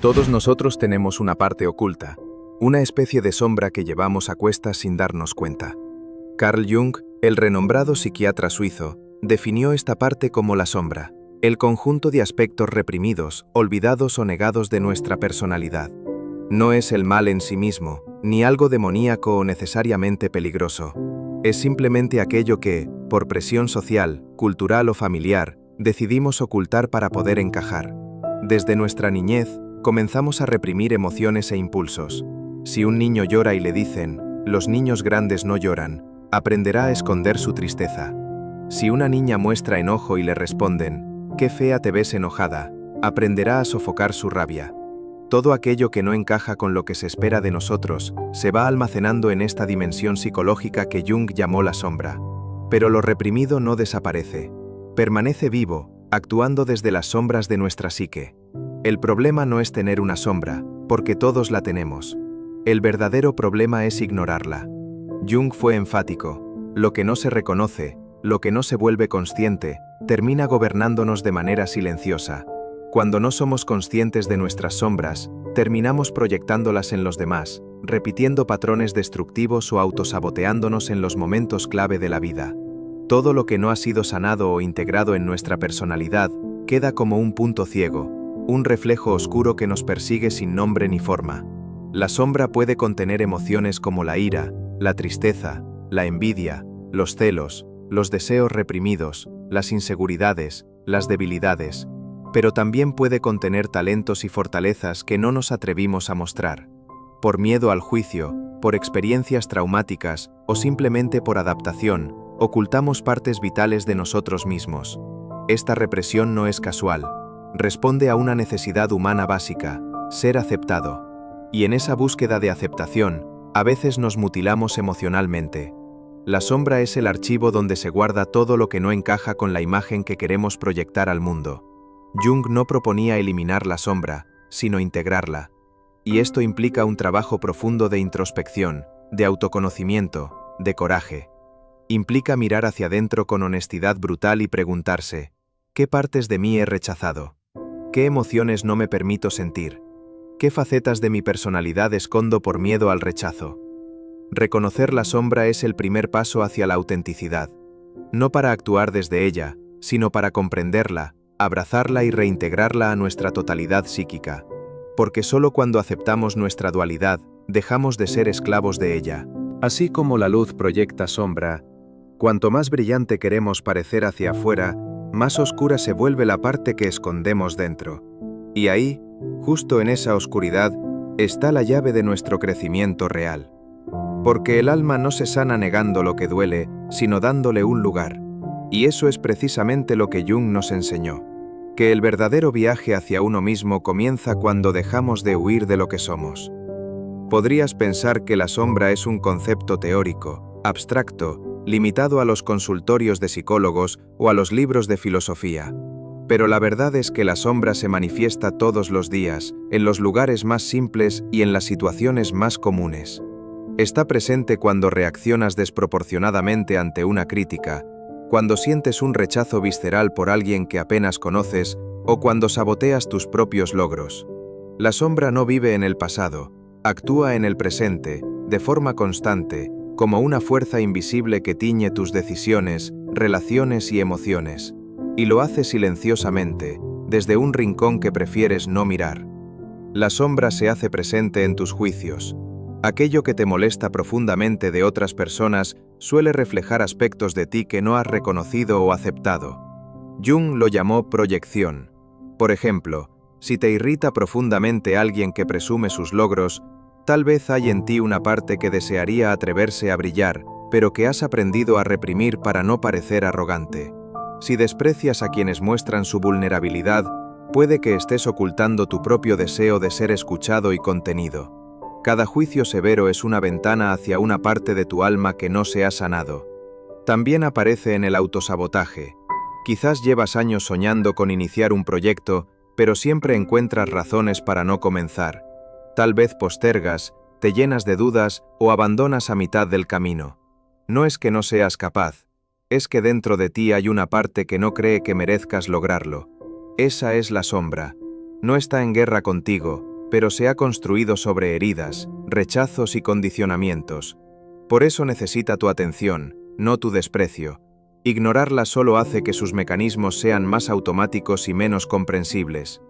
Todos nosotros tenemos una parte oculta, una especie de sombra que llevamos a cuestas sin darnos cuenta. Carl Jung, el renombrado psiquiatra suizo, definió esta parte como la sombra, el conjunto de aspectos reprimidos, olvidados o negados de nuestra personalidad. No es el mal en sí mismo, ni algo demoníaco o necesariamente peligroso. Es simplemente aquello que, por presión social, cultural o familiar, decidimos ocultar para poder encajar. Desde nuestra niñez, comenzamos a reprimir emociones e impulsos. Si un niño llora y le dicen, los niños grandes no lloran, aprenderá a esconder su tristeza. Si una niña muestra enojo y le responden, qué fea te ves enojada, aprenderá a sofocar su rabia. Todo aquello que no encaja con lo que se espera de nosotros se va almacenando en esta dimensión psicológica que Jung llamó la sombra. Pero lo reprimido no desaparece. Permanece vivo, actuando desde las sombras de nuestra psique. El problema no es tener una sombra, porque todos la tenemos. El verdadero problema es ignorarla. Jung fue enfático. Lo que no se reconoce, lo que no se vuelve consciente, termina gobernándonos de manera silenciosa. Cuando no somos conscientes de nuestras sombras, terminamos proyectándolas en los demás, repitiendo patrones destructivos o autosaboteándonos en los momentos clave de la vida. Todo lo que no ha sido sanado o integrado en nuestra personalidad queda como un punto ciego, un reflejo oscuro que nos persigue sin nombre ni forma. La sombra puede contener emociones como la ira, la tristeza, la envidia, los celos, los deseos reprimidos, las inseguridades, las debilidades, pero también puede contener talentos y fortalezas que no nos atrevimos a mostrar. Por miedo al juicio, por experiencias traumáticas o simplemente por adaptación, ocultamos partes vitales de nosotros mismos. Esta represión no es casual. Responde a una necesidad humana básica, ser aceptado. Y en esa búsqueda de aceptación, a veces nos mutilamos emocionalmente. La sombra es el archivo donde se guarda todo lo que no encaja con la imagen que queremos proyectar al mundo. Jung no proponía eliminar la sombra, sino integrarla. Y esto implica un trabajo profundo de introspección, de autoconocimiento, de coraje. Implica mirar hacia adentro con honestidad brutal y preguntarse, ¿qué partes de mí he rechazado? ¿Qué emociones no me permito sentir? ¿Qué facetas de mi personalidad escondo por miedo al rechazo? Reconocer la sombra es el primer paso hacia la autenticidad. No para actuar desde ella, sino para comprenderla, abrazarla y reintegrarla a nuestra totalidad psíquica. Porque solo cuando aceptamos nuestra dualidad, dejamos de ser esclavos de ella. Así como la luz proyecta sombra, cuanto más brillante queremos parecer hacia afuera, más oscura se vuelve la parte que escondemos dentro. Y ahí, justo en esa oscuridad, está la llave de nuestro crecimiento real. Porque el alma no se sana negando lo que duele, sino dándole un lugar. Y eso es precisamente lo que Jung nos enseñó. Que el verdadero viaje hacia uno mismo comienza cuando dejamos de huir de lo que somos. Podrías pensar que la sombra es un concepto teórico, abstracto, limitado a los consultorios de psicólogos o a los libros de filosofía. Pero la verdad es que la sombra se manifiesta todos los días, en los lugares más simples y en las situaciones más comunes. Está presente cuando reaccionas desproporcionadamente ante una crítica, cuando sientes un rechazo visceral por alguien que apenas conoces o cuando saboteas tus propios logros. La sombra no vive en el pasado, actúa en el presente, de forma constante, como una fuerza invisible que tiñe tus decisiones, relaciones y emociones. Y lo hace silenciosamente, desde un rincón que prefieres no mirar. La sombra se hace presente en tus juicios. Aquello que te molesta profundamente de otras personas suele reflejar aspectos de ti que no has reconocido o aceptado. Jung lo llamó proyección. Por ejemplo, si te irrita profundamente alguien que presume sus logros, tal vez hay en ti una parte que desearía atreverse a brillar, pero que has aprendido a reprimir para no parecer arrogante. Si desprecias a quienes muestran su vulnerabilidad, puede que estés ocultando tu propio deseo de ser escuchado y contenido. Cada juicio severo es una ventana hacia una parte de tu alma que no se ha sanado. También aparece en el autosabotaje. Quizás llevas años soñando con iniciar un proyecto, pero siempre encuentras razones para no comenzar. Tal vez postergas, te llenas de dudas o abandonas a mitad del camino. No es que no seas capaz, es que dentro de ti hay una parte que no cree que merezcas lograrlo. Esa es la sombra. No está en guerra contigo, pero se ha construido sobre heridas, rechazos y condicionamientos. Por eso necesita tu atención, no tu desprecio. Ignorarla solo hace que sus mecanismos sean más automáticos y menos comprensibles.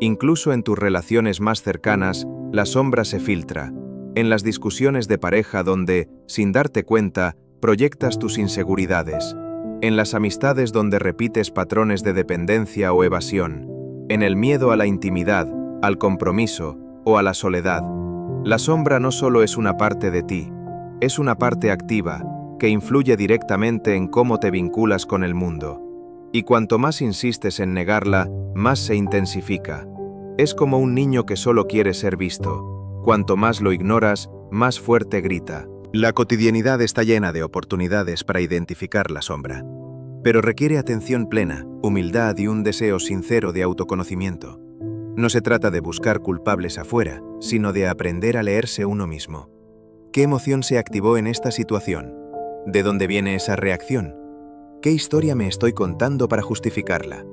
Incluso en tus relaciones más cercanas, la sombra se filtra. En las discusiones de pareja donde, sin darte cuenta, proyectas tus inseguridades. En las amistades donde repites patrones de dependencia o evasión. En el miedo a la intimidad, al compromiso o a la soledad. La sombra no solo es una parte de ti, es una parte activa, que influye directamente en cómo te vinculas con el mundo. Y cuanto más insistes en negarla, más se intensifica. Es como un niño que solo quiere ser visto. Cuanto más lo ignoras, más fuerte grita. La cotidianidad está llena de oportunidades para identificar la sombra, pero requiere atención plena, humildad y un deseo sincero de autoconocimiento. No se trata de buscar culpables afuera, sino de aprender a leerse uno mismo. ¿Qué emoción se activó en esta situación? ¿De dónde viene esa reacción? ¿Qué historia me estoy contando para justificarla?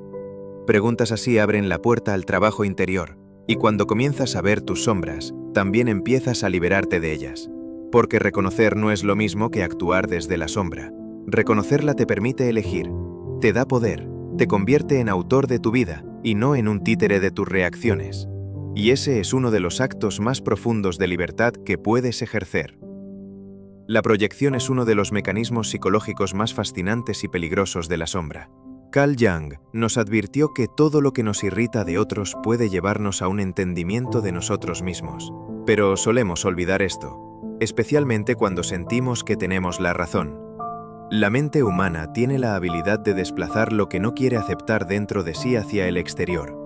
Preguntas así abren la puerta al trabajo interior, y cuando comienzas a ver tus sombras, también empiezas a liberarte de ellas. Porque reconocer no es lo mismo que actuar desde la sombra. Reconocerla te permite elegir, te da poder, te convierte en autor de tu vida y no en un títere de tus reacciones. Y ese es uno de los actos más profundos de libertad que puedes ejercer. La proyección es uno de los mecanismos psicológicos más fascinantes y peligrosos de la sombra. Carl Jung nos advirtió que todo lo que nos irrita de otros puede llevarnos a un entendimiento de nosotros mismos. Pero solemos olvidar esto, especialmente cuando sentimos que tenemos la razón. La mente humana tiene la habilidad de desplazar lo que no quiere aceptar dentro de sí hacia el exterior.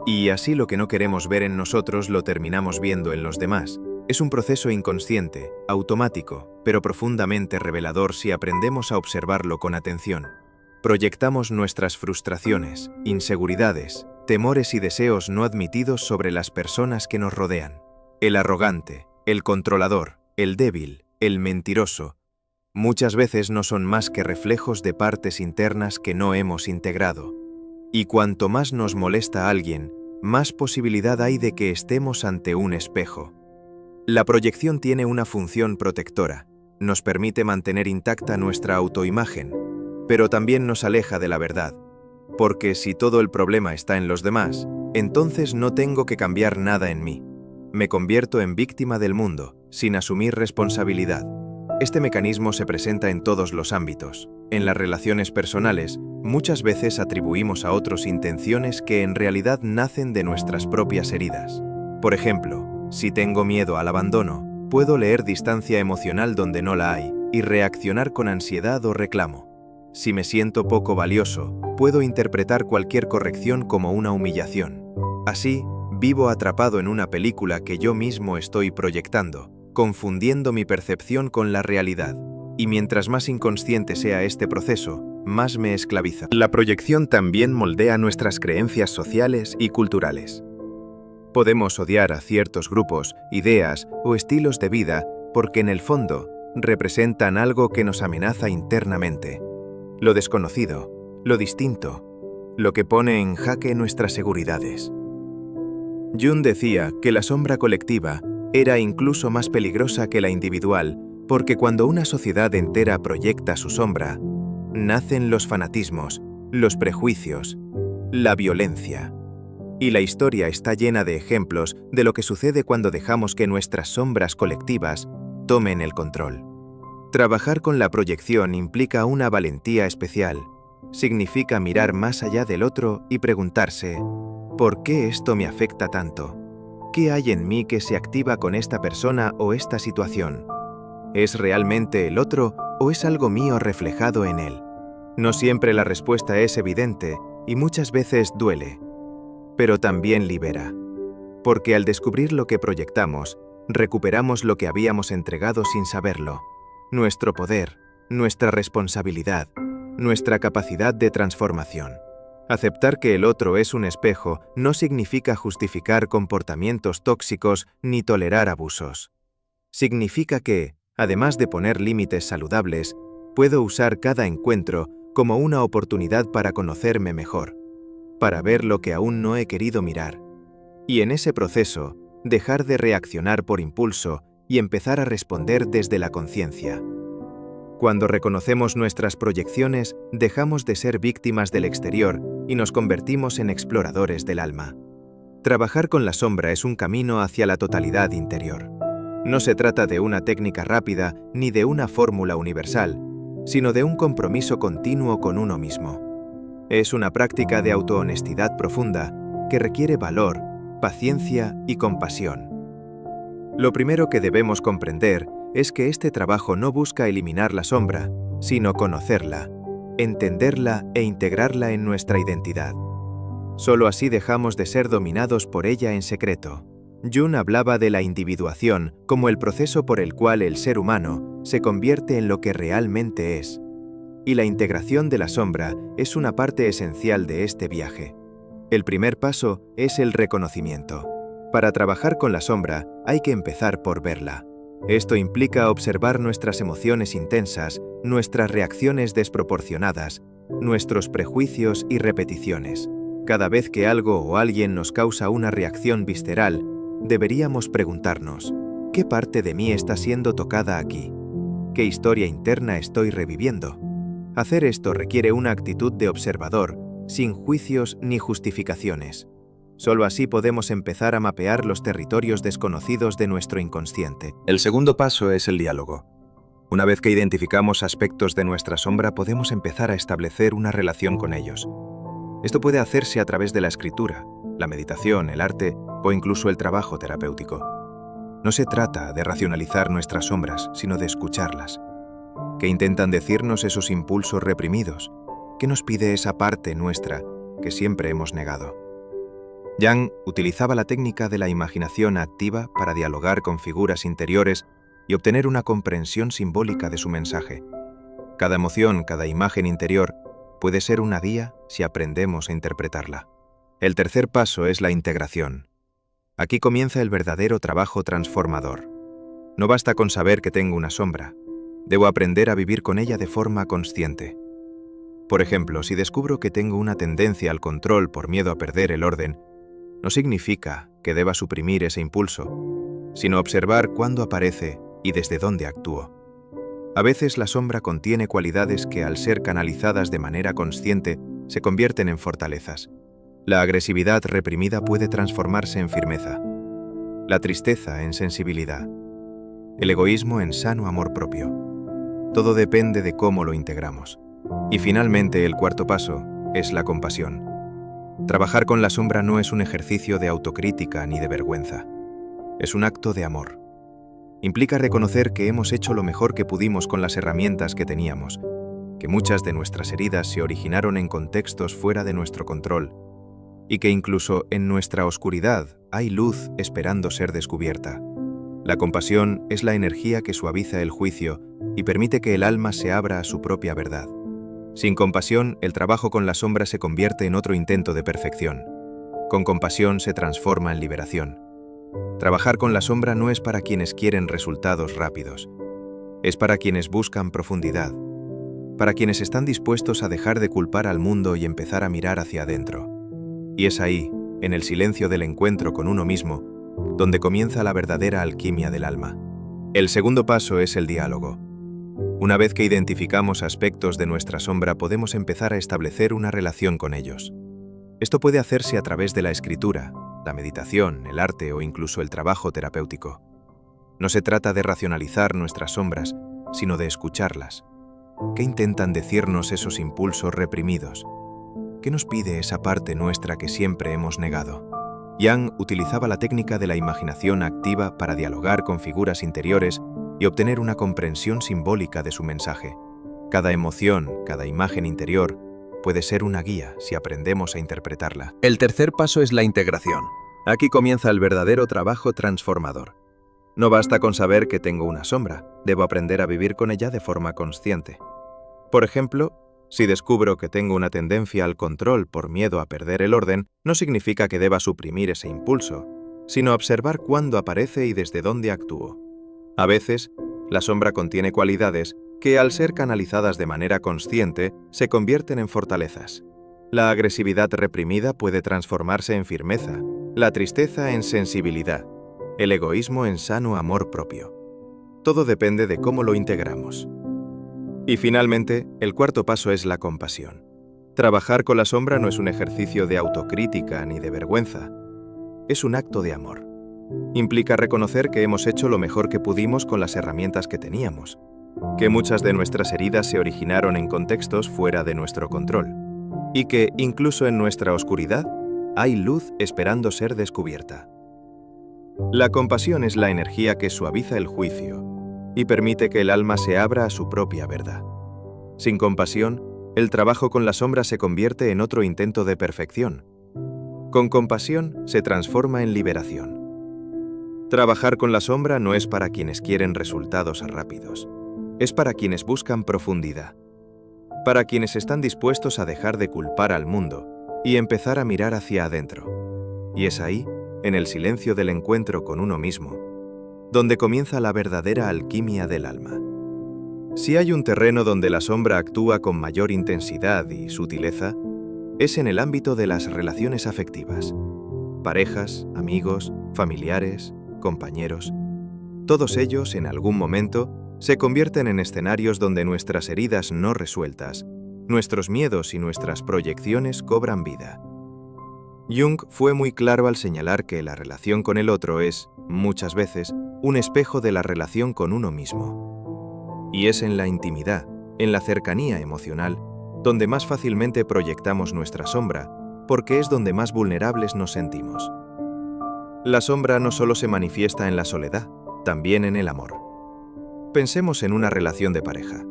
Y así lo que no queremos ver en nosotros lo terminamos viendo en los demás. Es un proceso inconsciente, automático, pero profundamente revelador si aprendemos a observarlo con atención. Proyectamos nuestras frustraciones, inseguridades, temores y deseos no admitidos sobre las personas que nos rodean. El arrogante, el controlador, el débil, el mentiroso, muchas veces no son más que reflejos de partes internas que no hemos integrado. Y cuanto más nos molesta a alguien, más posibilidad hay de que estemos ante un espejo. La proyección tiene una función protectora, nos permite mantener intacta nuestra autoimagen, pero también nos aleja de la verdad, porque si todo el problema está en los demás, entonces no tengo que cambiar nada en mí. Me convierto en víctima del mundo, sin asumir responsabilidad. Este mecanismo se presenta en todos los ámbitos. En las relaciones personales, muchas veces atribuimos a otros intenciones que en realidad nacen de nuestras propias heridas. Por ejemplo, si tengo miedo al abandono, puedo leer distancia emocional donde no la hay y reaccionar con ansiedad o reclamo. Si me siento poco valioso, puedo interpretar cualquier corrección como una humillación. Así, vivo atrapado en una película que yo mismo estoy proyectando, confundiendo mi percepción con la realidad. Y mientras más inconsciente sea este proceso, más me esclaviza. La proyección también moldea nuestras creencias sociales y culturales. Podemos odiar a ciertos grupos, ideas o estilos de vida porque en el fondo representan algo que nos amenaza internamente. Lo desconocido, lo distinto, lo que pone en jaque nuestras seguridades. Jung decía que la sombra colectiva era incluso más peligrosa que la individual porque cuando una sociedad entera proyecta su sombra, nacen los fanatismos, los prejuicios, la violencia. Y la historia está llena de ejemplos de lo que sucede cuando dejamos que nuestras sombras colectivas tomen el control. Trabajar con la proyección implica una valentía especial. Significa mirar más allá del otro y preguntarse, ¿por qué esto me afecta tanto? ¿Qué hay en mí que se activa con esta persona o esta situación? ¿Es realmente el otro o es algo mío reflejado en él? No siempre la respuesta es evidente y muchas veces duele, pero también libera. Porque al descubrir lo que proyectamos, recuperamos lo que habíamos entregado sin saberlo. Nuestro poder, nuestra responsabilidad, nuestra capacidad de transformación. Aceptar que el otro es un espejo no significa justificar comportamientos tóxicos ni tolerar abusos. Significa que, además de poner límites saludables, puedo usar cada encuentro como una oportunidad para conocerme mejor, para ver lo que aún no he querido mirar. Y en ese proceso, dejar de reaccionar por impulso y empezar a responder desde la conciencia. Cuando reconocemos nuestras proyecciones, dejamos de ser víctimas del exterior y nos convertimos en exploradores del alma. Trabajar con la sombra es un camino hacia la totalidad interior. No se trata de una técnica rápida ni de una fórmula universal, sino de un compromiso continuo con uno mismo. Es una práctica de autohonestidad profunda que requiere valor, paciencia y compasión. Lo primero que debemos comprender es que este trabajo no busca eliminar la sombra, sino conocerla, entenderla e integrarla en nuestra identidad. Solo así dejamos de ser dominados por ella en secreto. Jung hablaba de la individuación como el proceso por el cual el ser humano se convierte en lo que realmente es. Y la integración de la sombra es una parte esencial de este viaje. El primer paso es el reconocimiento. Para trabajar con la sombra hay que empezar por verla. Esto implica observar nuestras emociones intensas, nuestras reacciones desproporcionadas, nuestros prejuicios y repeticiones. Cada vez que algo o alguien nos causa una reacción visceral, deberíamos preguntarnos, ¿qué parte de mí está siendo tocada aquí? ¿Qué historia interna estoy reviviendo? Hacer esto requiere una actitud de observador, sin juicios ni justificaciones. Solo así podemos empezar a mapear los territorios desconocidos de nuestro inconsciente. El segundo paso es el diálogo. Una vez que identificamos aspectos de nuestra sombra, podemos empezar a establecer una relación con ellos. Esto puede hacerse a través de la escritura, la meditación, el arte o incluso el trabajo terapéutico. No se trata de racionalizar nuestras sombras, sino de escucharlas. ¿Qué intentan decirnos esos impulsos reprimidos? ¿Qué nos pide esa parte nuestra que siempre hemos negado? Jung utilizaba la técnica de la imaginación activa para dialogar con figuras interiores y obtener una comprensión simbólica de su mensaje. Cada emoción, cada imagen interior puede ser una guía si aprendemos a interpretarla. El tercer paso es la integración. Aquí comienza el verdadero trabajo transformador. No basta con saber que tengo una sombra. Debo aprender a vivir con ella de forma consciente. Por ejemplo, si descubro que tengo una tendencia al control por miedo a perder el orden, no significa que deba suprimir ese impulso, sino observar cuándo aparece y desde dónde actúo. A veces la sombra contiene cualidades que, al ser canalizadas de manera consciente, se convierten en fortalezas. La agresividad reprimida puede transformarse en firmeza, la tristeza en sensibilidad, el egoísmo en sano amor propio. Todo depende de cómo lo integramos. Y finalmente, el cuarto paso es la compasión. Trabajar con la sombra no es un ejercicio de autocrítica ni de vergüenza. Es un acto de amor. Implica reconocer que hemos hecho lo mejor que pudimos con las herramientas que teníamos, que muchas de nuestras heridas se originaron en contextos fuera de nuestro control, y que incluso en nuestra oscuridad hay luz esperando ser descubierta. La compasión es la energía que suaviza el juicio y permite que el alma se abra a su propia verdad. Sin compasión, el trabajo con la sombra se convierte en otro intento de perfección. Con compasión se transforma en liberación. Trabajar con la sombra no es para quienes quieren resultados rápidos. Es para quienes buscan profundidad, para quienes están dispuestos a dejar de culpar al mundo y empezar a mirar hacia adentro. Y es ahí, en el silencio del encuentro con uno mismo, donde comienza la verdadera alquimia del alma. El segundo paso es el diálogo. Una vez que identificamos aspectos de nuestra sombra, podemos empezar a establecer una relación con ellos. Esto puede hacerse a través de la escritura, la meditación, el arte o incluso el trabajo terapéutico. No se trata de racionalizar nuestras sombras, sino de escucharlas. ¿Qué intentan decirnos esos impulsos reprimidos? ¿Qué nos pide esa parte nuestra que siempre hemos negado? Jung utilizaba la técnica de la imaginación activa para dialogar con figuras interiores y obtener una comprensión simbólica de su mensaje. Cada emoción, cada imagen interior, puede ser una guía si aprendemos a interpretarla. El tercer paso es la integración. Aquí comienza el verdadero trabajo transformador. No basta con saber que tengo una sombra, debo aprender a vivir con ella de forma consciente. Por ejemplo, si descubro que tengo una tendencia al control por miedo a perder el orden, no significa que deba suprimir ese impulso, sino observar cuándo aparece y desde dónde actúo. A veces, la sombra contiene cualidades que, al ser canalizadas de manera consciente, se convierten en fortalezas. La agresividad reprimida puede transformarse en firmeza, la tristeza en sensibilidad, el egoísmo en sano amor propio. Todo depende de cómo lo integramos. Y finalmente, el cuarto paso es la compasión. Trabajar con la sombra no es un ejercicio de autocrítica ni de vergüenza. Es un acto de amor. Implica reconocer que hemos hecho lo mejor que pudimos con las herramientas que teníamos, que muchas de nuestras heridas se originaron en contextos fuera de nuestro control, y que, incluso en nuestra oscuridad, hay luz esperando ser descubierta. La compasión es la energía que suaviza el juicio y permite que el alma se abra a su propia verdad. Sin compasión, el trabajo con la sombra se convierte en otro intento de perfección. Con compasión se transforma en liberación. Trabajar con la sombra no es para quienes quieren resultados rápidos, es para quienes buscan profundidad, para quienes están dispuestos a dejar de culpar al mundo y empezar a mirar hacia adentro. Y es ahí, en el silencio del encuentro con uno mismo, donde comienza la verdadera alquimia del alma. Si hay un terreno donde la sombra actúa con mayor intensidad y sutileza, es en el ámbito de las relaciones afectivas. Parejas, amigos, familiares, compañeros. Todos ellos, en algún momento, se convierten en escenarios donde nuestras heridas no resueltas, nuestros miedos y nuestras proyecciones cobran vida. Jung fue muy claro al señalar que la relación con el otro es, muchas veces, un espejo de la relación con uno mismo. Y es en la intimidad, en la cercanía emocional, donde más fácilmente proyectamos nuestra sombra, porque es donde más vulnerables nos sentimos. La sombra no solo se manifiesta en la soledad, también en el amor. Pensemos en una relación de pareja.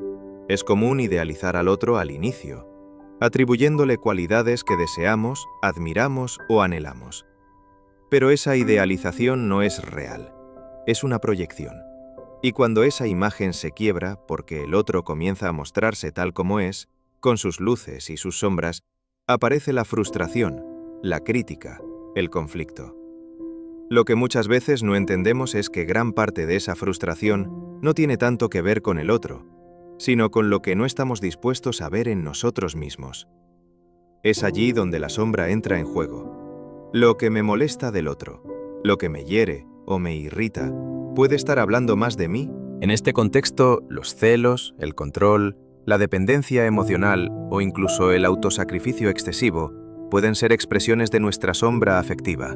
Es común idealizar al otro al inicio, atribuyéndole cualidades que deseamos, admiramos o anhelamos. Pero esa idealización no es real, es una proyección. Y cuando esa imagen se quiebra porque el otro comienza a mostrarse tal como es, con sus luces y sus sombras, aparece la frustración, la crítica, el conflicto. Lo que muchas veces no entendemos es que gran parte de esa frustración no tiene tanto que ver con el otro, sino con lo que no estamos dispuestos a ver en nosotros mismos. Es allí donde la sombra entra en juego. Lo que me molesta del otro, lo que me hiere o me irrita, puede estar hablando más de mí. En este contexto, los celos, el control, la dependencia emocional o incluso el autosacrificio excesivo pueden ser expresiones de nuestra sombra afectiva.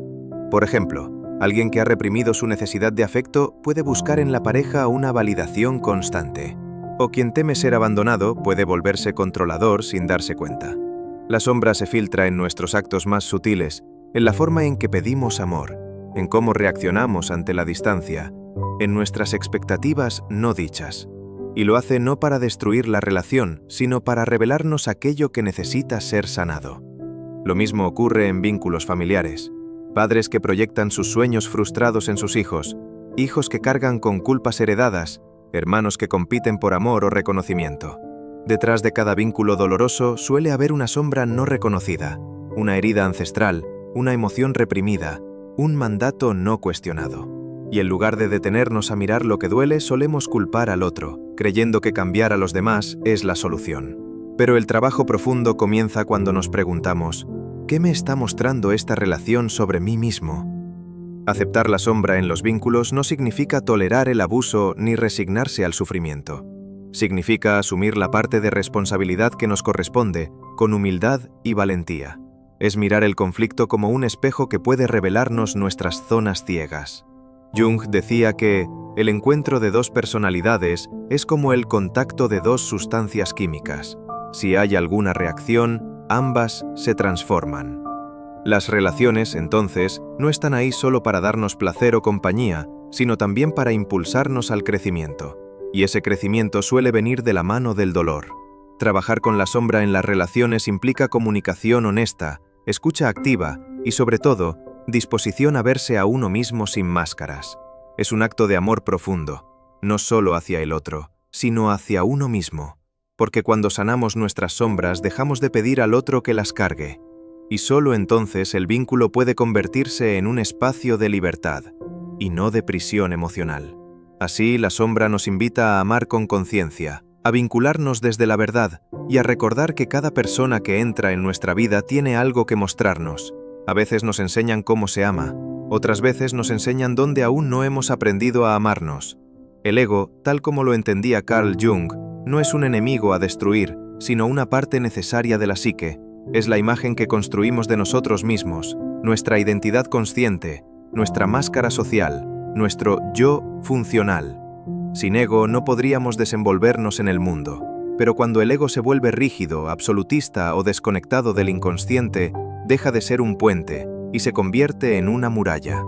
Por ejemplo, alguien que ha reprimido su necesidad de afecto puede buscar en la pareja una validación constante. O quien teme ser abandonado puede volverse controlador sin darse cuenta. La sombra se filtra en nuestros actos más sutiles, en la forma en que pedimos amor, en cómo reaccionamos ante la distancia, en nuestras expectativas no dichas. Y lo hace no para destruir la relación, sino para revelarnos aquello que necesita ser sanado. Lo mismo ocurre en vínculos familiares. Padres que proyectan sus sueños frustrados en sus hijos, hijos que cargan con culpas heredadas, hermanos que compiten por amor o reconocimiento. Detrás de cada vínculo doloroso suele haber una sombra no reconocida, una herida ancestral, una emoción reprimida, un mandato no cuestionado. Y en lugar de detenernos a mirar lo que duele, solemos culpar al otro, creyendo que cambiar a los demás es la solución. Pero el trabajo profundo comienza cuando nos preguntamos, ¿qué me está mostrando esta relación sobre mí mismo? Aceptar la sombra en los vínculos no significa tolerar el abuso ni resignarse al sufrimiento. Significa asumir la parte de responsabilidad que nos corresponde, con humildad y valentía. Es mirar el conflicto como un espejo que puede revelarnos nuestras zonas ciegas. Jung decía que el encuentro de dos personalidades es como el contacto de dos sustancias químicas. Si hay alguna reacción, ambas se transforman. Las relaciones, entonces, no están ahí solo para darnos placer o compañía, sino también para impulsarnos al crecimiento. Y ese crecimiento suele venir de la mano del dolor. Trabajar con la sombra en las relaciones implica comunicación honesta, escucha activa y, sobre todo, disposición a verse a uno mismo sin máscaras. Es un acto de amor profundo, no solo hacia el otro, sino hacia uno mismo. Porque cuando sanamos nuestras sombras dejamos de pedir al otro que las cargue. Y solo entonces el vínculo puede convertirse en un espacio de libertad, y no de prisión emocional. Así, la sombra nos invita a amar con conciencia, a vincularnos desde la verdad y a recordar que cada persona que entra en nuestra vida tiene algo que mostrarnos. A veces nos enseñan cómo se ama, Otras veces nos enseñan dónde aún no hemos aprendido a amarnos. El ego, tal como lo entendía Carl Jung, no es un enemigo a destruir, sino una parte necesaria de la psique. Es la imagen que construimos de nosotros mismos, nuestra identidad consciente, nuestra máscara social, nuestro yo funcional. Sin ego no podríamos desenvolvernos en el mundo, pero cuando el ego se vuelve rígido, absolutista o desconectado del inconsciente, deja de ser un puente y se convierte en una muralla.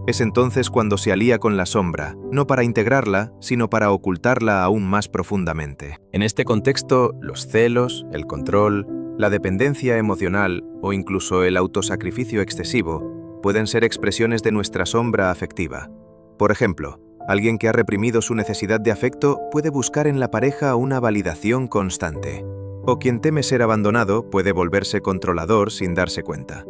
Es entonces cuando se alía con la sombra, no para integrarla, sino para ocultarla aún más profundamente. En este contexto, los celos, el control, la dependencia emocional o incluso el autosacrificio excesivo pueden ser expresiones de nuestra sombra afectiva. Por ejemplo, alguien que ha reprimido su necesidad de afecto puede buscar en la pareja una validación constante. O quien teme ser abandonado puede volverse controlador sin darse cuenta.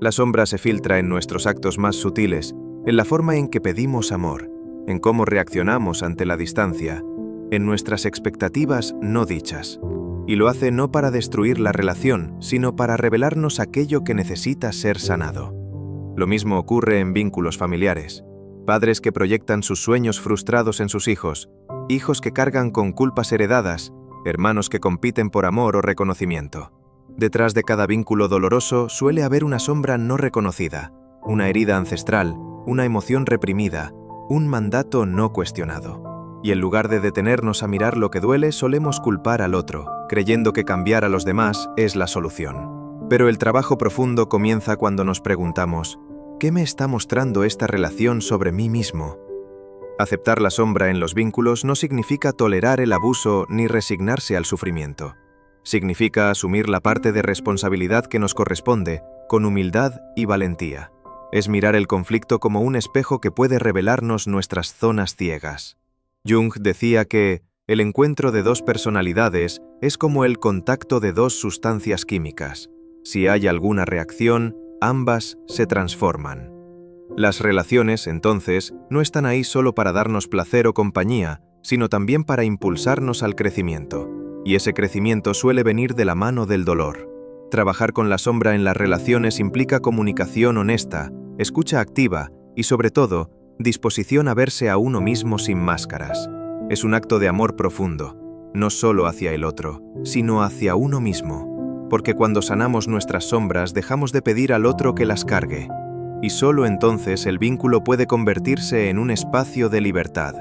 La sombra se filtra en nuestros actos más sutiles, en la forma en que pedimos amor, en cómo reaccionamos ante la distancia, en nuestras expectativas no dichas. Y lo hace no para destruir la relación, sino para revelarnos aquello que necesita ser sanado. Lo mismo ocurre en vínculos familiares. Padres que proyectan sus sueños frustrados en sus hijos, hijos que cargan con culpas heredadas, hermanos que compiten por amor o reconocimiento. Detrás de cada vínculo doloroso suele haber una sombra no reconocida, una herida ancestral, una emoción reprimida, un mandato no cuestionado. Y en lugar de detenernos a mirar lo que duele, solemos culpar al otro, creyendo que cambiar a los demás es la solución. Pero el trabajo profundo comienza cuando nos preguntamos, ¿qué me está mostrando esta relación sobre mí mismo? Aceptar la sombra en los vínculos no significa tolerar el abuso ni resignarse al sufrimiento. Significa asumir la parte de responsabilidad que nos corresponde, con humildad y valentía. Es mirar el conflicto como un espejo que puede revelarnos nuestras zonas ciegas. Jung decía que el encuentro de dos personalidades es como el contacto de dos sustancias químicas. Si hay alguna reacción, ambas se transforman. Las relaciones, entonces, no están ahí solo para darnos placer o compañía, sino también para impulsarnos al crecimiento. Y ese crecimiento suele venir de la mano del dolor. Trabajar con la sombra en las relaciones implica comunicación honesta, escucha activa y, sobre todo, disposición a verse a uno mismo sin máscaras. Es un acto de amor profundo, no solo hacia el otro, sino hacia uno mismo. Porque cuando sanamos nuestras sombras dejamos de pedir al otro que las cargue. Y solo entonces el vínculo puede convertirse en un espacio de libertad,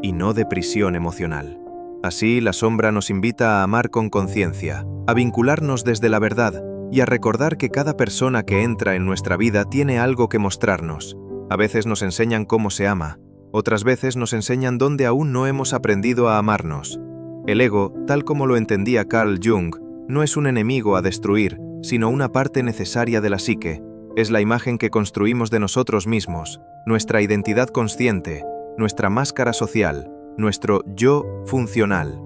y no de prisión emocional. Así, la sombra nos invita a amar con conciencia, a vincularnos desde la verdad y a recordar que cada persona que entra en nuestra vida tiene algo que mostrarnos. A veces nos enseñan cómo se ama, otras veces nos enseñan dónde aún no hemos aprendido a amarnos. El ego, tal como lo entendía Carl Jung, no es un enemigo a destruir, sino una parte necesaria de la psique. Es la imagen que construimos de nosotros mismos, nuestra identidad consciente, nuestra máscara social, nuestro yo funcional.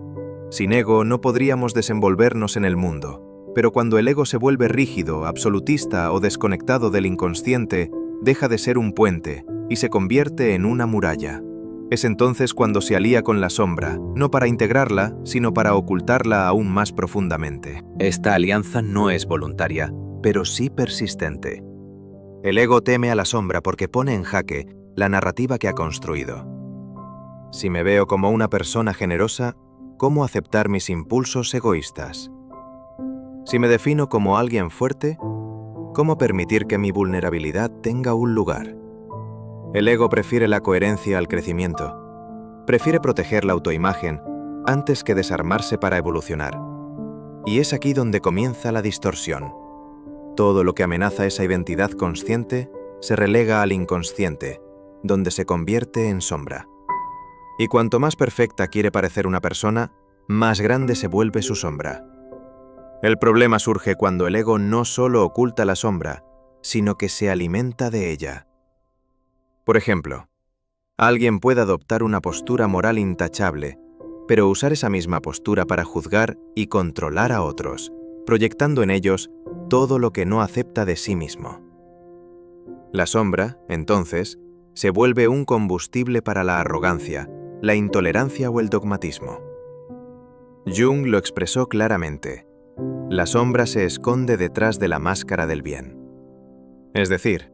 Sin ego no podríamos desenvolvernos en el mundo, pero cuando el ego se vuelve rígido, absolutista o desconectado del inconsciente, deja de ser un puente y se convierte en una muralla. Es entonces cuando se alía con la sombra, no para integrarla, sino para ocultarla aún más profundamente. Esta alianza no es voluntaria, pero sí persistente. El ego teme a la sombra porque pone en jaque la narrativa que ha construido. Si me veo como una persona generosa, ¿cómo aceptar mis impulsos egoístas? Si me defino como alguien fuerte, ¿cómo permitir que mi vulnerabilidad tenga un lugar? El ego prefiere la coherencia al crecimiento. Prefiere proteger la autoimagen antes que desarmarse para evolucionar. Y es aquí donde comienza la distorsión. Todo lo que amenaza esa identidad consciente se relega al inconsciente, donde se convierte en sombra. Y cuanto más perfecta quiere parecer una persona, más grande se vuelve su sombra. El problema surge cuando el ego no solo oculta la sombra, sino que se alimenta de ella. Por ejemplo, alguien puede adoptar una postura moral intachable, pero usar esa misma postura para juzgar y controlar a otros, proyectando en ellos todo lo que no acepta de sí mismo. La sombra, entonces, se vuelve un combustible para la arrogancia, la intolerancia o el dogmatismo. Jung lo expresó claramente. La sombra se esconde detrás de la máscara del bien. Es decir,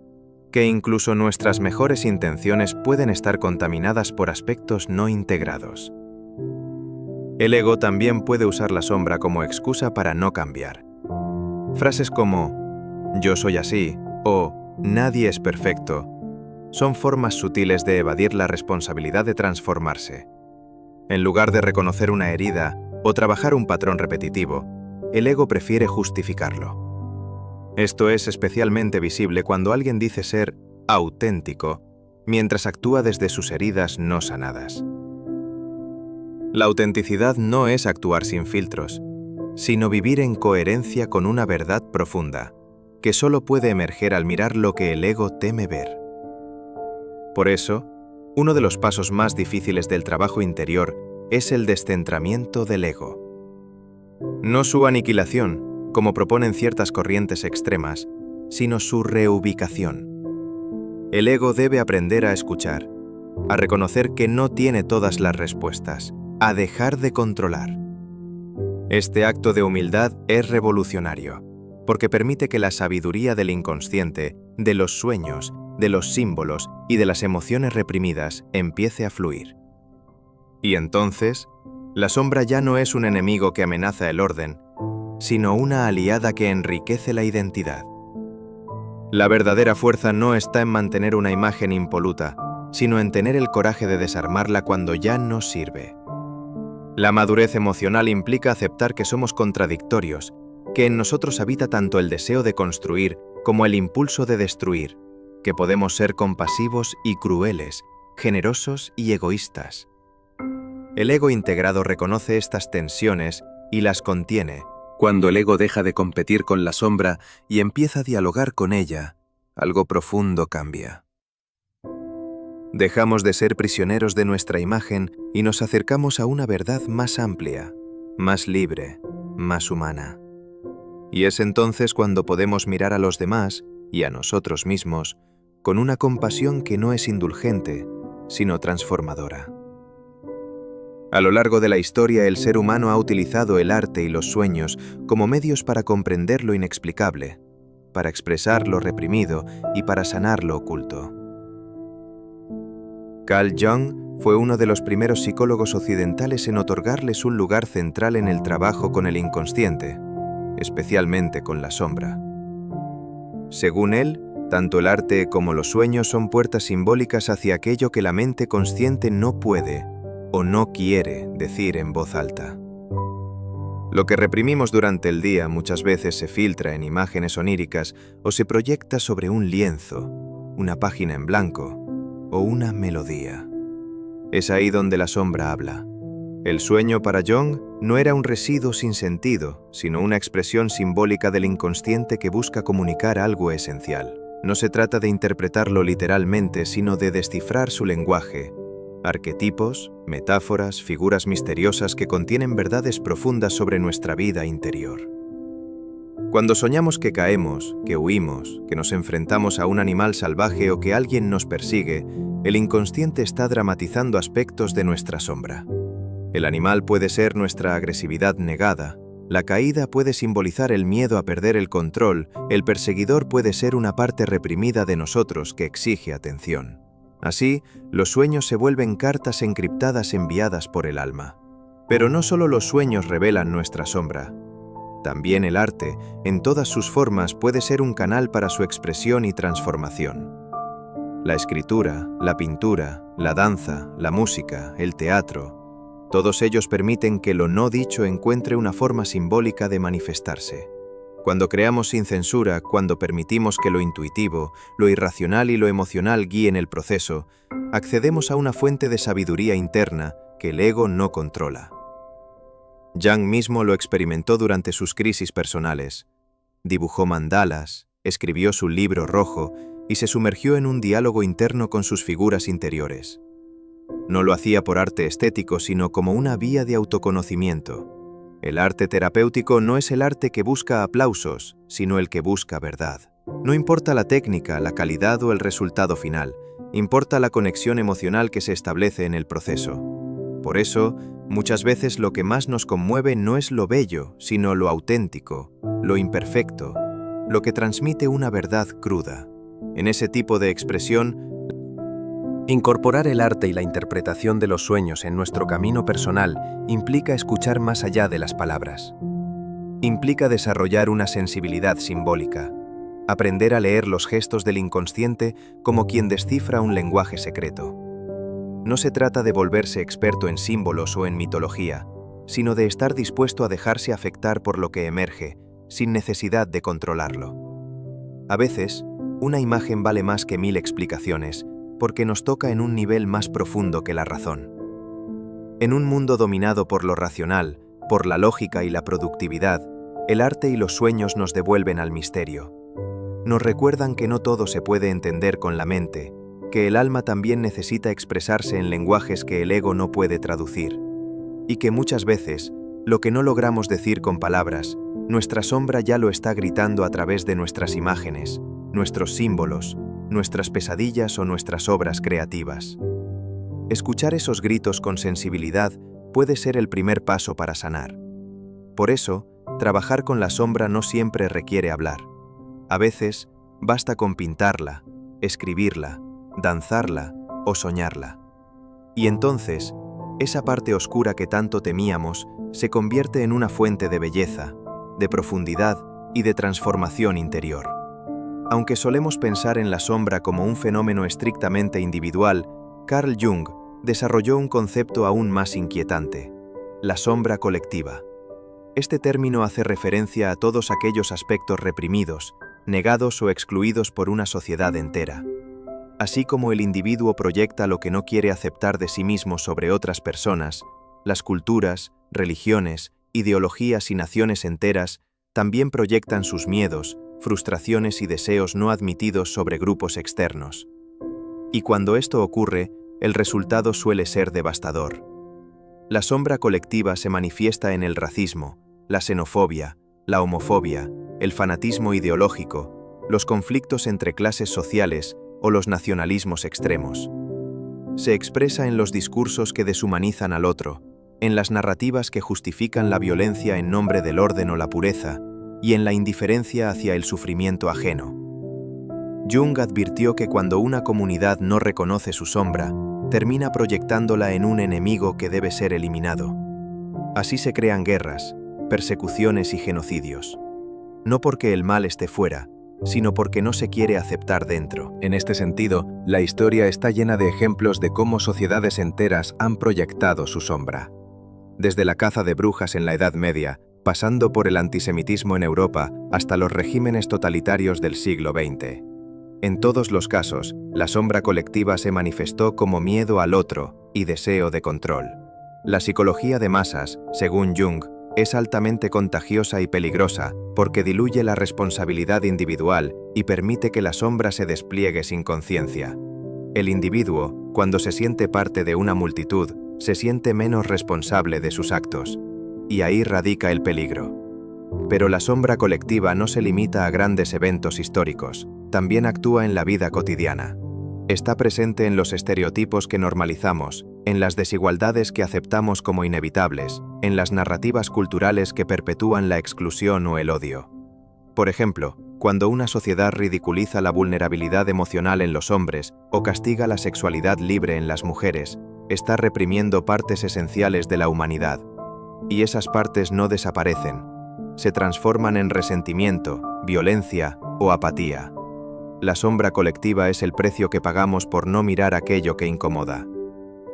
que incluso nuestras mejores intenciones pueden estar contaminadas por aspectos no integrados. El ego también puede usar la sombra como excusa para no cambiar. Frases como «yo soy así» o «nadie es perfecto» son formas sutiles de evadir la responsabilidad de transformarse. En lugar de reconocer una herida o trabajar un patrón repetitivo, el ego prefiere justificarlo. Esto es especialmente visible cuando alguien dice ser auténtico, mientras actúa desde sus heridas no sanadas. La autenticidad no es actuar sin filtros, sino vivir en coherencia con una verdad profunda, que solo puede emerger al mirar lo que el ego teme ver. Por eso, uno de los pasos más difíciles del trabajo interior es el descentramiento del ego. No su aniquilación, como proponen ciertas corrientes extremas, sino su reubicación. El ego debe aprender a escuchar, a reconocer que no tiene todas las respuestas, a dejar de controlar. Este acto de humildad es revolucionario, porque permite que la sabiduría del inconsciente, de los sueños, de los símbolos y de las emociones reprimidas empiece a fluir. Y entonces, la sombra ya no es un enemigo que amenaza el orden, sino una aliada que enriquece la identidad. La verdadera fuerza no está en mantener una imagen impoluta, sino en tener el coraje de desarmarla cuando ya no sirve. La madurez emocional implica aceptar que somos contradictorios, que en nosotros habita tanto el deseo de construir como el impulso de destruir, que podemos ser compasivos y crueles, generosos y egoístas. El ego integrado reconoce estas tensiones y las contiene. Cuando el ego deja de competir con la sombra y empieza a dialogar con ella, algo profundo cambia. Dejamos de ser prisioneros de nuestra imagen y nos acercamos a una verdad más amplia, más libre, más humana. Y es entonces cuando podemos mirar a los demás y a nosotros mismos con una compasión que no es indulgente, sino transformadora. A lo largo de la historia, el ser humano ha utilizado el arte y los sueños como medios para comprender lo inexplicable, para expresar lo reprimido y para sanar lo oculto. Carl Jung fue uno de los primeros psicólogos occidentales en otorgarles un lugar central en el trabajo con el inconsciente, especialmente con la sombra. Según él, tanto el arte como los sueños son puertas simbólicas hacia aquello que la mente consciente no puede o no quiere decir en voz alta. Lo que reprimimos durante el día muchas veces se filtra en imágenes oníricas o se proyecta sobre un lienzo, una página en blanco o una melodía. Es ahí donde la sombra habla. El sueño para Jung no era un residuo sin sentido, sino una expresión simbólica del inconsciente que busca comunicar algo esencial. No se trata de interpretarlo literalmente, sino de descifrar su lenguaje. Arquetipos, metáforas, figuras misteriosas que contienen verdades profundas sobre nuestra vida interior. Cuando soñamos que caemos, que huimos, que nos enfrentamos a un animal salvaje o que alguien nos persigue, el inconsciente está dramatizando aspectos de nuestra sombra. El animal puede ser nuestra agresividad negada, la caída puede simbolizar el miedo a perder el control, el perseguidor puede ser una parte reprimida de nosotros que exige atención. Así, los sueños se vuelven cartas encriptadas enviadas por el alma. Pero no solo los sueños revelan nuestra sombra. También el arte, en todas sus formas, puede ser un canal para su expresión y transformación. La escritura, la pintura, la danza, la música, el teatro, todos ellos permiten que lo no dicho encuentre una forma simbólica de manifestarse. Cuando creamos sin censura, cuando permitimos que lo intuitivo, lo irracional y lo emocional guíen el proceso, accedemos a una fuente de sabiduría interna que el ego no controla. Jung mismo lo experimentó durante sus crisis personales. Dibujó mandalas, escribió su libro rojo y se sumergió en un diálogo interno con sus figuras interiores. No lo hacía por arte estético, sino como una vía de autoconocimiento. El arte terapéutico no es el arte que busca aplausos, sino el que busca verdad. No importa la técnica, la calidad o el resultado final, importa la conexión emocional que se establece en el proceso. Por eso, muchas veces lo que más nos conmueve no es lo bello, sino lo auténtico, lo imperfecto, lo que transmite una verdad cruda. En ese tipo de expresión, Incorporar el arte y la interpretación de los sueños en nuestro camino personal implica escuchar más allá de las palabras. Implica desarrollar una sensibilidad simbólica, aprender a leer los gestos del inconsciente como quien descifra un lenguaje secreto. No se trata de volverse experto en símbolos o en mitología, sino de estar dispuesto a dejarse afectar por lo que emerge, sin necesidad de controlarlo. A veces, una imagen vale más que 1000 explicaciones, porque nos toca en un nivel más profundo que la razón. En un mundo dominado por lo racional, por la lógica y la productividad, el arte y los sueños nos devuelven al misterio. Nos recuerdan que no todo se puede entender con la mente, que el alma también necesita expresarse en lenguajes que el ego no puede traducir, y que muchas veces, lo que no logramos decir con palabras, nuestra sombra ya lo está gritando a través de nuestras imágenes, nuestros símbolos, nuestras pesadillas o nuestras obras creativas. Escuchar esos gritos con sensibilidad puede ser el primer paso para sanar. Por eso, trabajar con la sombra no siempre requiere hablar. A veces, basta con pintarla, escribirla, danzarla o soñarla. Y entonces, esa parte oscura que tanto temíamos se convierte en una fuente de belleza, de profundidad y de transformación interior. Aunque solemos pensar en la sombra como un fenómeno estrictamente individual, Carl Jung desarrolló un concepto aún más inquietante: la sombra colectiva. Este término hace referencia a todos aquellos aspectos reprimidos, negados o excluidos por una sociedad entera. Así como el individuo proyecta lo que no quiere aceptar de sí mismo sobre otras personas, las culturas, religiones, ideologías y naciones enteras también proyectan sus miedos, frustraciones y deseos no admitidos sobre grupos externos. Y cuando esto ocurre, el resultado suele ser devastador. La sombra colectiva se manifiesta en el racismo, la xenofobia, la homofobia, el fanatismo ideológico, los conflictos entre clases sociales o los nacionalismos extremos. Se expresa en los discursos que deshumanizan al otro, en las narrativas que justifican la violencia en nombre del orden o la pureza, y en la indiferencia hacia el sufrimiento ajeno. Jung advirtió que cuando una comunidad no reconoce su sombra, termina proyectándola en un enemigo que debe ser eliminado. Así se crean guerras, persecuciones y genocidios. No porque el mal esté fuera, sino porque no se quiere aceptar dentro. En este sentido, la historia está llena de ejemplos de cómo sociedades enteras han proyectado su sombra. Desde la caza de brujas en la Edad Media, pasando por el antisemitismo en Europa hasta los regímenes totalitarios del siglo XX. En todos los casos, la sombra colectiva se manifestó como miedo al otro y deseo de control. La psicología de masas, según Jung, es altamente contagiosa y peligrosa porque diluye la responsabilidad individual y permite que la sombra se despliegue sin conciencia. El individuo, cuando se siente parte de una multitud, se siente menos responsable de sus actos. Y ahí radica el peligro. Pero la sombra colectiva no se limita a grandes eventos históricos, también actúa en la vida cotidiana. Está presente en los estereotipos que normalizamos, en las desigualdades que aceptamos como inevitables, en las narrativas culturales que perpetúan la exclusión o el odio. Por ejemplo, cuando una sociedad ridiculiza la vulnerabilidad emocional en los hombres o castiga la sexualidad libre en las mujeres, está reprimiendo partes esenciales de la humanidad. Y esas partes no desaparecen, se transforman en resentimiento, violencia o apatía. La sombra colectiva es el precio que pagamos por no mirar aquello que incomoda.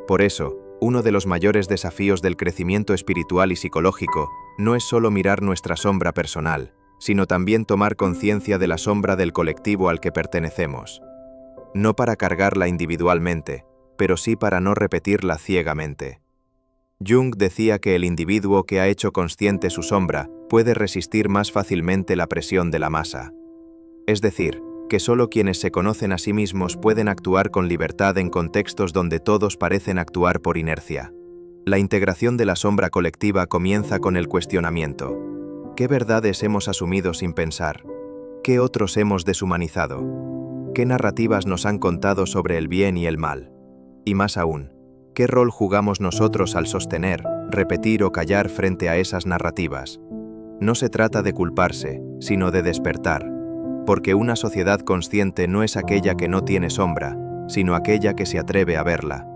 Por eso, uno de los mayores desafíos del crecimiento espiritual y psicológico no es solo mirar nuestra sombra personal, sino también tomar conciencia de la sombra del colectivo al que pertenecemos. No para cargarla individualmente, pero sí para no repetirla ciegamente. Jung decía que el individuo que ha hecho consciente su sombra puede resistir más fácilmente la presión de la masa. Es decir, que solo quienes se conocen a sí mismos pueden actuar con libertad en contextos donde todos parecen actuar por inercia. La integración de la sombra colectiva comienza con el cuestionamiento. ¿Qué verdades hemos asumido sin pensar? ¿Qué otros hemos deshumanizado? ¿Qué narrativas nos han contado sobre el bien y el mal? Y más aún, ¿qué rol jugamos nosotros al sostener, repetir o callar frente a esas narrativas? No se trata de culparse, sino de despertar. porque una sociedad consciente no es aquella que no tiene sombra, sino aquella que se atreve a verla,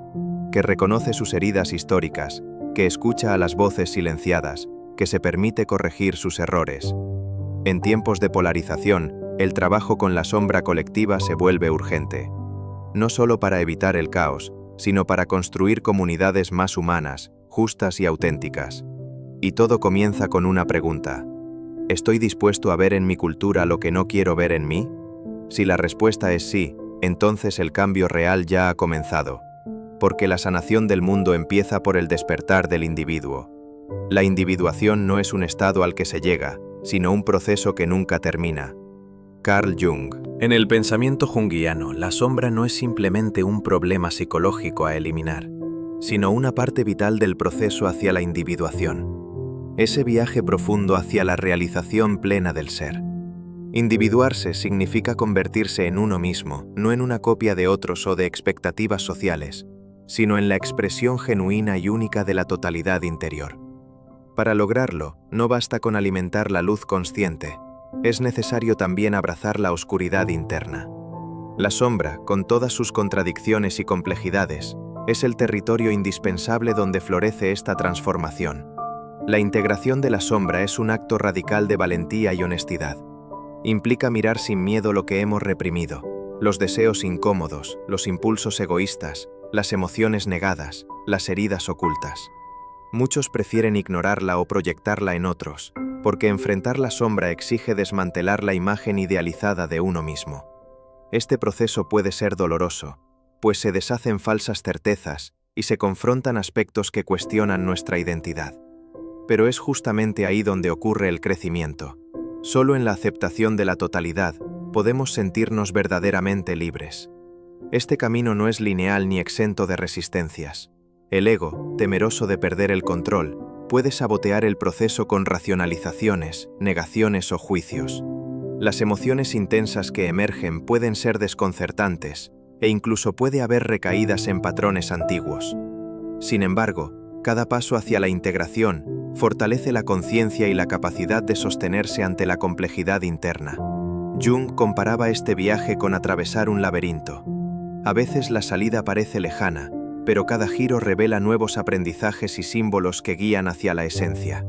que reconoce sus heridas históricas, que escucha a las voces silenciadas, que se permite corregir sus errores. En tiempos de polarización, el trabajo con la sombra colectiva se vuelve urgente, no solo para evitar el caos, sino para construir comunidades más humanas, justas y auténticas. Y todo comienza con una pregunta: ¿estoy dispuesto a ver en mi cultura lo que no quiero ver en mí? Si la respuesta es sí, entonces el cambio real ya ha comenzado, porque la sanación del mundo empieza por el despertar del individuo. La individuación no es un estado al que se llega, sino un proceso que nunca termina. Carl Jung. En el pensamiento junguiano, la sombra no es simplemente un problema psicológico a eliminar, sino una parte vital del proceso hacia la individuación. Ese viaje profundo hacia la realización plena del ser. Individuarse significa convertirse en uno mismo, no en una copia de otros o de expectativas sociales, sino en la expresión genuina y única de la totalidad interior. Para lograrlo, no basta con alimentar la luz consciente, es necesario también abrazar la oscuridad interna. La sombra, con todas sus contradicciones y complejidades, es el territorio indispensable donde florece esta transformación. La integración de la sombra es un acto radical de valentía y honestidad. Implica mirar sin miedo lo que hemos reprimido, los deseos incómodos, los impulsos egoístas, las emociones negadas, las heridas ocultas. Muchos prefieren ignorarla o proyectarla en otros, porque enfrentar la sombra exige desmantelar la imagen idealizada de uno mismo. Este proceso puede ser doloroso, pues se deshacen falsas certezas y se confrontan aspectos que cuestionan nuestra identidad. Pero es justamente ahí donde ocurre el crecimiento. Solo en la aceptación de la totalidad podemos sentirnos verdaderamente libres. Este camino no es lineal ni exento de resistencias. El ego, temeroso de perder el control, puede sabotear el proceso con racionalizaciones, negaciones o juicios. Las emociones intensas que emergen pueden ser desconcertantes e incluso puede haber recaídas en patrones antiguos. Sin embargo, cada paso hacia la integración fortalece la conciencia y la capacidad de sostenerse ante la complejidad interna. Jung comparaba este viaje con atravesar un laberinto. A veces la salida parece lejana, pero cada giro revela nuevos aprendizajes y símbolos que guían hacia la esencia.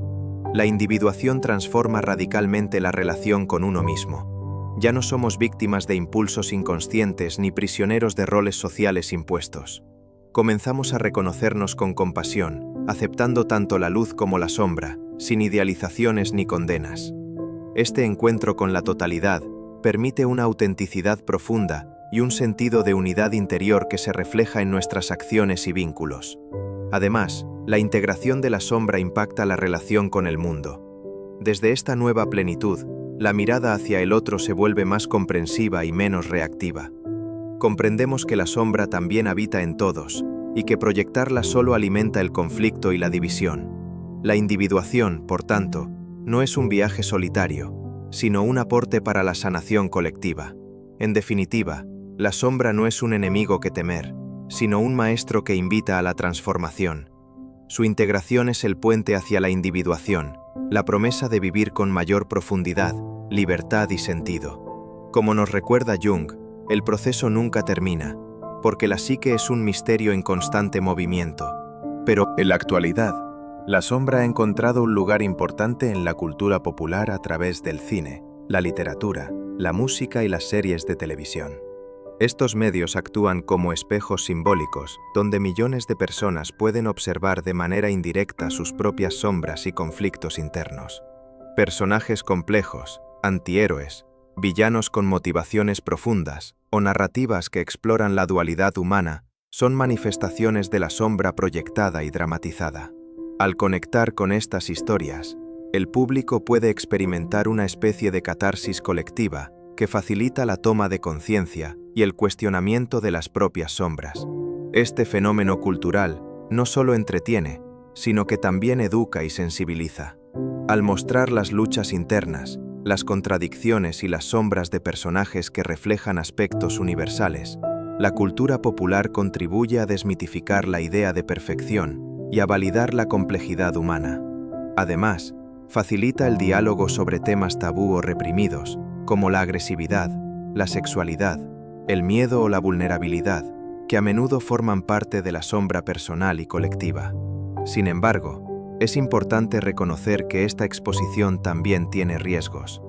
La individuación transforma radicalmente la relación con uno mismo. Ya no somos víctimas de impulsos inconscientes ni prisioneros de roles sociales impuestos. Comenzamos a reconocernos con compasión, aceptando tanto la luz como la sombra, sin idealizaciones ni condenas. Este encuentro con la totalidad permite una autenticidad profunda y un sentido de unidad interior que se refleja en nuestras acciones y vínculos. Además, la integración de la sombra impacta la relación con el mundo. Desde esta nueva plenitud, la mirada hacia el otro se vuelve más comprensiva y menos reactiva. Comprendemos que la sombra también habita en todos, y que proyectarla solo alimenta el conflicto y la división. La individuación, por tanto, no es un viaje solitario, sino un aporte para la sanación colectiva. En definitiva, la sombra no es un enemigo que temer, sino un maestro que invita a la transformación. Su integración es el puente hacia la individuación, la promesa de vivir con mayor profundidad, libertad y sentido. Como nos recuerda Jung, el proceso nunca termina, porque la psique es un misterio en constante movimiento. Pero, en la actualidad, la sombra ha encontrado un lugar importante en la cultura popular a través del cine, la literatura, la música y las series de televisión. Estos medios actúan como espejos simbólicos, donde millones de personas pueden observar de manera indirecta sus propias sombras y conflictos internos. Personajes complejos, antihéroes, villanos con motivaciones profundas o narrativas que exploran la dualidad humana son manifestaciones de la sombra proyectada y dramatizada. Al conectar con estas historias, el público puede experimentar una especie de catarsis colectiva que facilita la toma de conciencia y el cuestionamiento de las propias sombras. Este fenómeno cultural no solo entretiene, sino que también educa y sensibiliza. Al mostrar las luchas internas, las contradicciones y las sombras de personajes que reflejan aspectos universales, la cultura popular contribuye a desmitificar la idea de perfección y a validar la complejidad humana. Además, facilita el diálogo sobre temas tabú o reprimidos, como la agresividad, la sexualidad, el miedo o la vulnerabilidad, que a menudo forman parte de la sombra personal y colectiva. Sin embargo, es importante reconocer que esta exposición también tiene riesgos.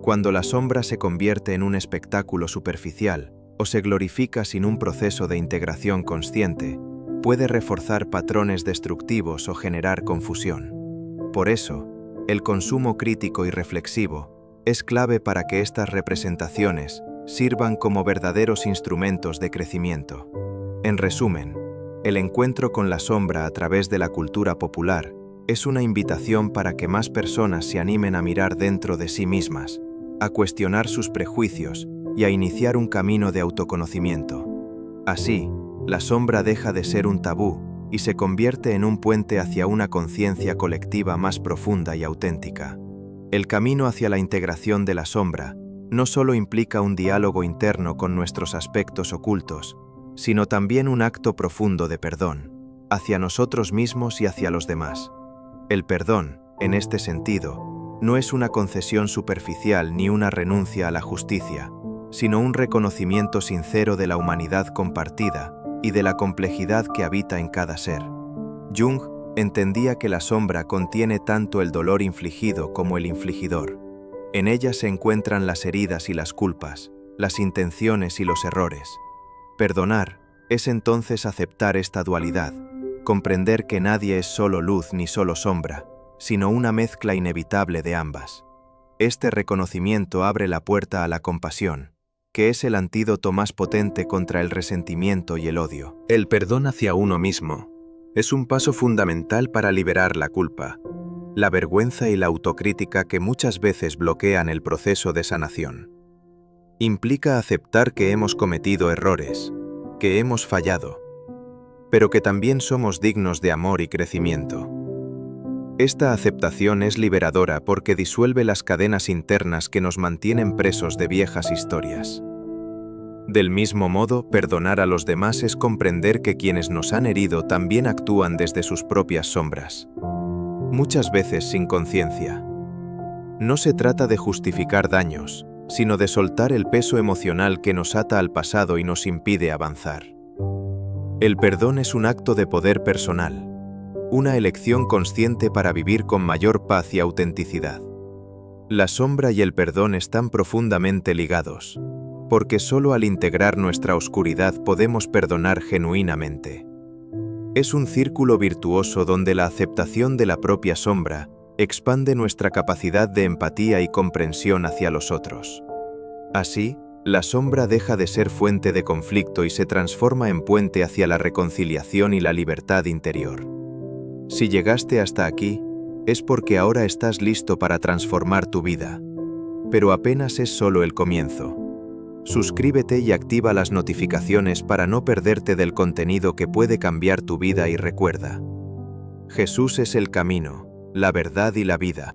Cuando la sombra se convierte en un espectáculo superficial o se glorifica sin un proceso de integración consciente, puede reforzar patrones destructivos o generar confusión. Por eso, el consumo crítico y reflexivo es clave para que estas representaciones sirvan como verdaderos instrumentos de crecimiento. En resumen, el encuentro con la sombra a través de la cultura popular es una invitación para que más personas se animen a mirar dentro de sí mismas, a cuestionar sus prejuicios y a iniciar un camino de autoconocimiento. Así, la sombra deja de ser un tabú y se convierte en un puente hacia una conciencia colectiva más profunda y auténtica. El camino hacia la integración de la sombra no solo implica un diálogo interno con nuestros aspectos ocultos, sino también un acto profundo de perdón, hacia nosotros mismos y hacia los demás. El perdón, en este sentido, no es una concesión superficial ni una renuncia a la justicia, sino un reconocimiento sincero de la humanidad compartida y de la complejidad que habita en cada ser. Jung entendía que la sombra contiene tanto el dolor infligido como el infligidor. En ella se encuentran las heridas y las culpas, las intenciones y los errores. Perdonar es entonces aceptar esta dualidad, comprender que nadie es solo luz ni solo sombra, sino una mezcla inevitable de ambas. Este reconocimiento abre la puerta a la compasión, que es el antídoto más potente contra el resentimiento y el odio. El perdón hacia uno mismo es un paso fundamental para liberar la culpa, la vergüenza y la autocrítica que muchas veces bloquean el proceso de sanación. Implica aceptar que hemos cometido errores, que hemos fallado, pero que también somos dignos de amor y crecimiento. Esta aceptación es liberadora porque disuelve las cadenas internas que nos mantienen presos de viejas historias. Del mismo modo, perdonar a los demás es comprender que quienes nos han herido también actúan desde sus propias sombras, muchas veces sin conciencia. No se trata de justificar daños, sino de soltar el peso emocional que nos ata al pasado y nos impide avanzar. El perdón es un acto de poder personal, una elección consciente para vivir con mayor paz y autenticidad. La sombra y el perdón están profundamente ligados, porque solo al integrar nuestra oscuridad podemos perdonar genuinamente. Es un círculo virtuoso donde la aceptación de la propia sombra expande nuestra capacidad de empatía y comprensión hacia los otros. Así, la sombra deja de ser fuente de conflicto y se transforma en puente hacia la reconciliación y la libertad interior. Si llegaste hasta aquí, es porque ahora estás listo para transformar tu vida. Pero apenas es solo el comienzo. Suscríbete y activa las notificaciones para no perderte del contenido que puede cambiar tu vida y recuerda: Jesús es el camino, la verdad y la vida.